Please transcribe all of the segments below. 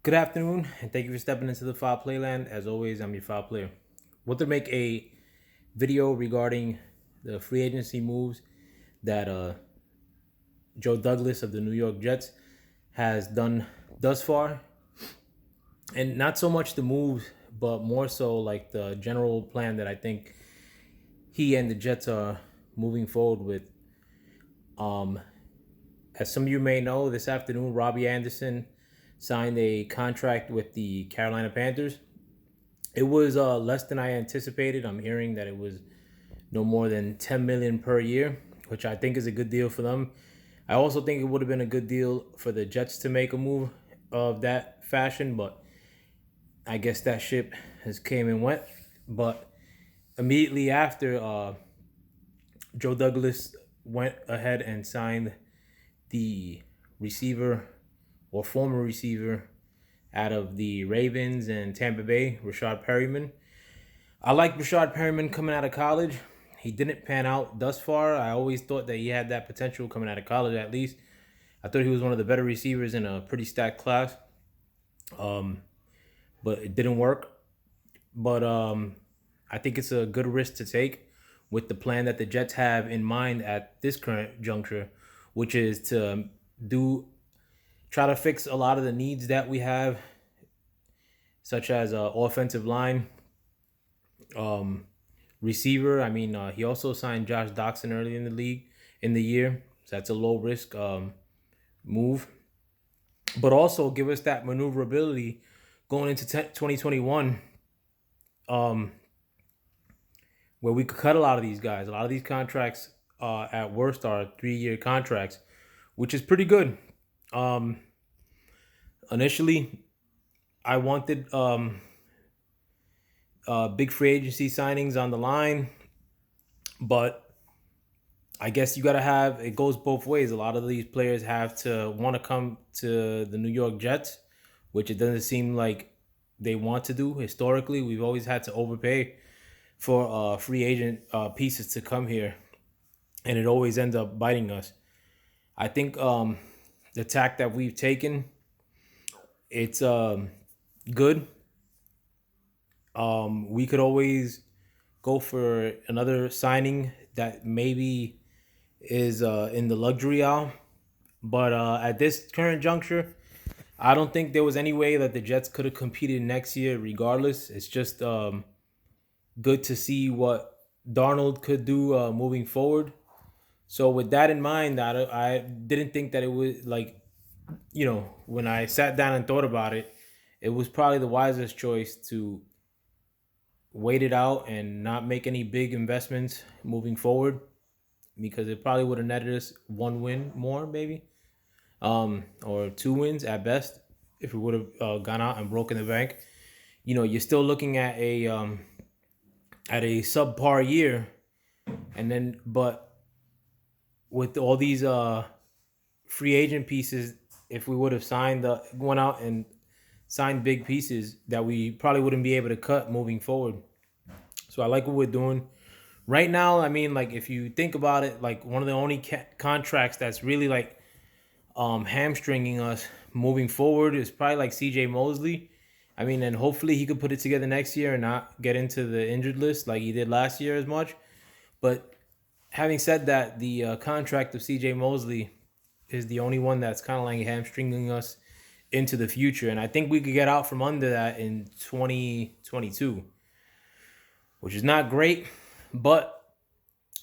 Good afternoon, and thank you for stepping into the Foul Playland. As always, I'm your Foul Player. Want to make a video regarding the free agency moves that Joe Douglas of the New York Jets has done thus far, and not so much the moves, but more so like the general plan that I think he and the Jets are moving forward with. Um, as some of you may know, this afternoon Robbie Anderson signed a contract with the Carolina Panthers. It was less than I anticipated. I'm hearing that it was no more than 10 million per year, which I think is a good deal for them. I also think it would have been a good deal for the Jets to make a move of that fashion, but I guess that ship has came and went. But immediately after, Joe Douglas went ahead and signed the receiver or former receiver out of the Ravens and Tampa Bay, Rashad Perryman. I like Rashad Perryman coming out of college. He didn't pan out thus far. I always thought that he had that potential coming out of college, at least. I thought he was one of the better receivers in a pretty stacked class. Um, but it didn't work. But I think it's a good risk to take with the plan that the Jets have in mind at this current juncture, which is to do try to fix a lot of the needs that we have, such as offensive line, um, receiver. I mean, he also signed Josh Doxson early in the league in the year, so that's a low risk move. But also give us that maneuverability going into 2021, um, where we could cut a lot of these guys. A lot of these contracts, at worst, are 3-year contracts, which is pretty good. Um, Initially, I wanted big free agency signings on the line, but I guess you got to have it goes both ways. A lot of these players have to want to come to the New York Jets, which it doesn't seem like they want to do. Historically, we've always had to overpay for free agent pieces to come here, and it always ends up biting us. I think the tack that we've taken, it's good. We could always go for another signing that maybe is in the luxury aisle. But at this current juncture, I don't think there was any way that the Jets could have competed next year, regardless. It's just good to see what Darnold could do moving forward. So with that in mind, I didn't think that it was like, when I sat down and thought about it, it was probably the wisest choice to wait it out and not make any big investments moving forward, because it probably would have netted us one win more, maybe, or 2 wins at best if we would have gone out and broken the bank. You're still looking at a subpar year, and then but with all these free agent pieces, if we would have went out and signed big pieces that we probably wouldn't be able to cut moving forward. So I like what we're doing right now. I mean, like, if you think about it, like, one of the only contracts that's really like hamstringing us moving forward is probably like CJ Mosley. I mean, and hopefully he could put it together next year and not get into the injured list like he did last year as much. But having said that, the contract of CJ Mosley is the only one that's kind of like hamstringing us into the future. And I think we could get out from under that in 2022, which is not great. But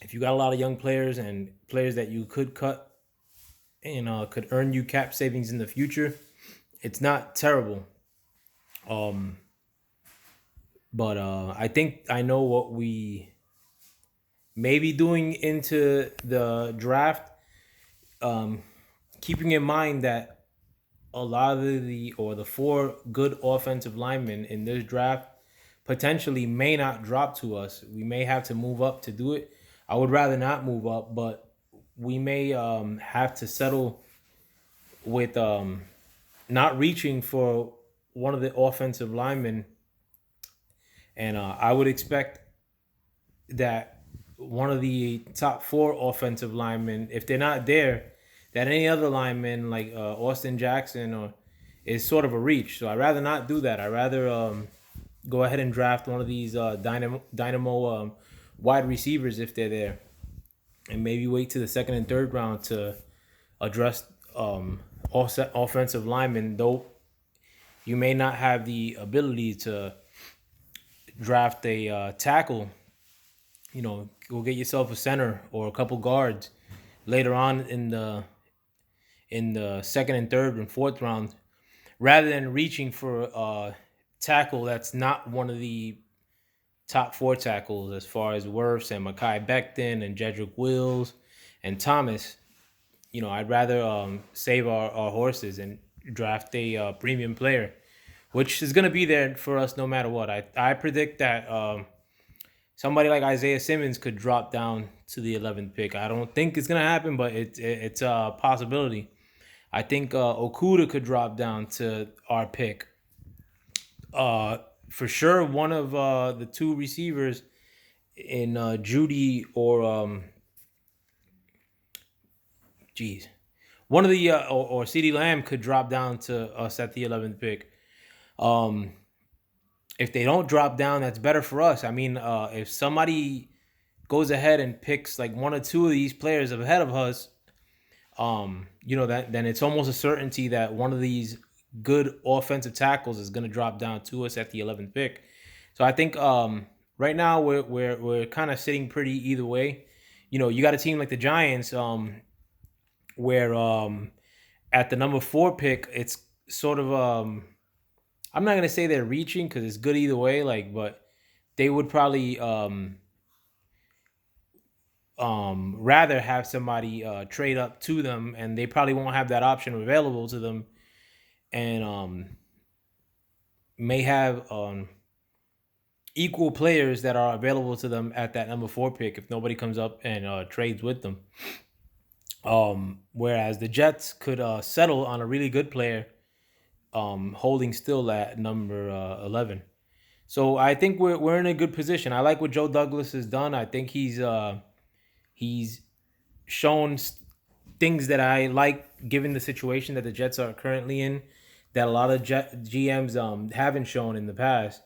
if you got a lot of young players and players that you could cut and could earn you cap savings in the future, it's not terrible. Um, but I think I know what we may be doing into the draft. Um, Keeping in mind that a lot of the 4 good offensive linemen in this draft potentially may not drop to us. We may have to move up to do it. I would rather not move up, but we may have to settle with not reaching for one of the offensive linemen. And I would expect that one of the top 4 offensive linemen, if they're not there, that any other lineman like Austin Jackson or is sort of a reach. So I'd rather not do that. I'd rather go ahead and draft one of these dynamo wide receivers if they're there, and maybe wait to the second and third round to address offensive linemen. Though you may not have the ability to draft a tackle, go get yourself a center or a couple guards later on in the second and third and fourth round, rather than reaching for a tackle that's not one of the top four tackles as far as Wirfs and Mekhi Becton and Jedrick Wills and Thomas. I'd rather save our horses and draft a premium player, which is going to be there for us no matter what. I predict that somebody like Isaiah Simmons could drop down to the 11th pick. I don't think it's going to happen, but it's a possibility. I think Okuda could drop down to our pick. For sure, one of the two receivers in Judy or one of the or CeeDee Lamb could drop down to us at the 11th pick. If they don't drop down, that's better for us. I mean, if somebody goes ahead and picks like one or two of these players ahead of us, that then it's almost a certainty that one of these good offensive tackles is going to drop down to us at the 11th pick. So I think right now we're kind of sitting pretty either way. You got a team like the Giants, where at the number 4 pick, it's sort of I'm not gonna say they're reaching because it's good either way. But they would probably rather have somebody trade up to them, and they probably won't have that option available to them, and may have equal players that are available to them at that number 4 pick if nobody comes up and trades with them. Whereas the Jets could settle on a really good player, holding still at number 11. So I think we're in a good position. I like what Joe Douglas has done. I think he's shown things that I like, given the situation that the Jets are currently in, that a lot of GMs haven't shown in the past.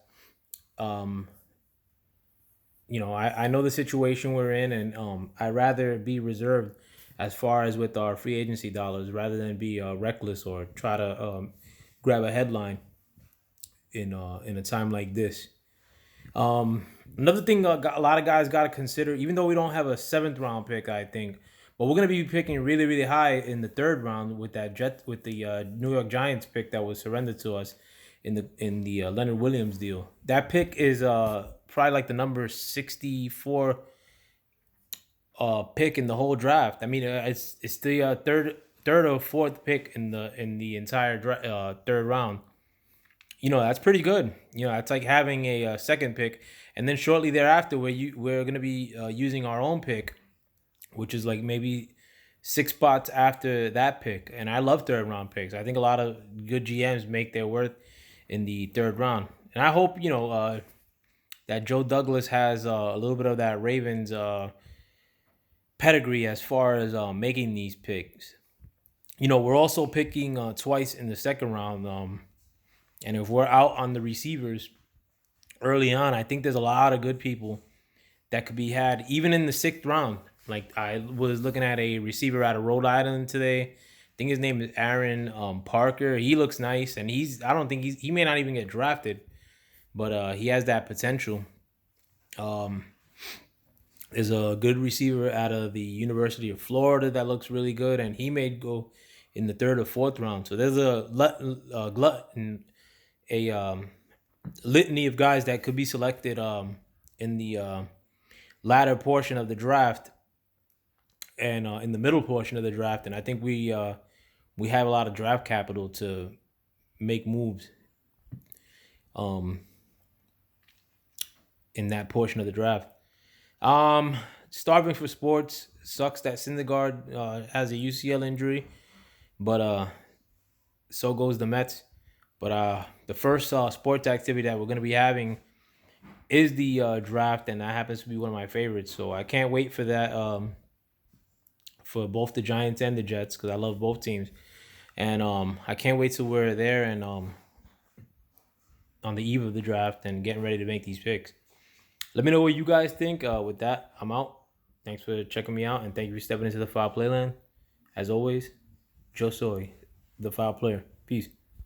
I know the situation we're in, and I'd rather be reserved as far as with our free agency dollars rather than be reckless or try to grab a headline in a time like this. Another thing a lot of guys got to consider, even though we don't have a 7th round pick, I think, but we're gonna be picking really, really high in the 3rd round with the New York Giants pick that was surrendered to us in the Leonard Williams deal. That pick is probably like the number 64 pick in the whole draft. I mean, it's the third or fourth pick in the entire 3rd round. That's pretty good. It's like having a second pick, and then shortly thereafter, we're gonna be using our own pick, which is like maybe 6 spots after that pick. And I love 3rd round picks. I think a lot of good GMs make their worth in the 3rd round, and I hope that Joe Douglas has a little bit of that Ravens pedigree as far as making these picks. We're also picking twice in the 2nd round. And if we're out on the receivers early on, I think there's a lot of good people that could be had even in the 6th round. Like, I was looking at a receiver out of Rhode Island today. I think his name is Aaron Parker. He looks nice, and he may not even get drafted, but he has that potential. There's a good receiver out of the University of Florida that looks really good, and he may go in the 3rd or 4th round. So there's a litany of guys that could be selected in the latter portion of the draft and in the middle portion of the draft. And I think we have a lot of draft capital to make moves in that portion of the draft. Starving for sports. Sucks that Syndergaard has a UCL injury, but so goes the Mets. But the first sports activity that we're going to be having is the draft, and that happens to be one of my favorites. So I can't wait for that, for both the Giants and the Jets, because I love both teams. And I can't wait till we're there and on the eve of the draft and getting ready to make these picks. Let me know what you guys think. With that, I'm out. Thanks for checking me out, and thank you for stepping into the Foul Playland. As always, Joe Soy, the Foul Player. Peace.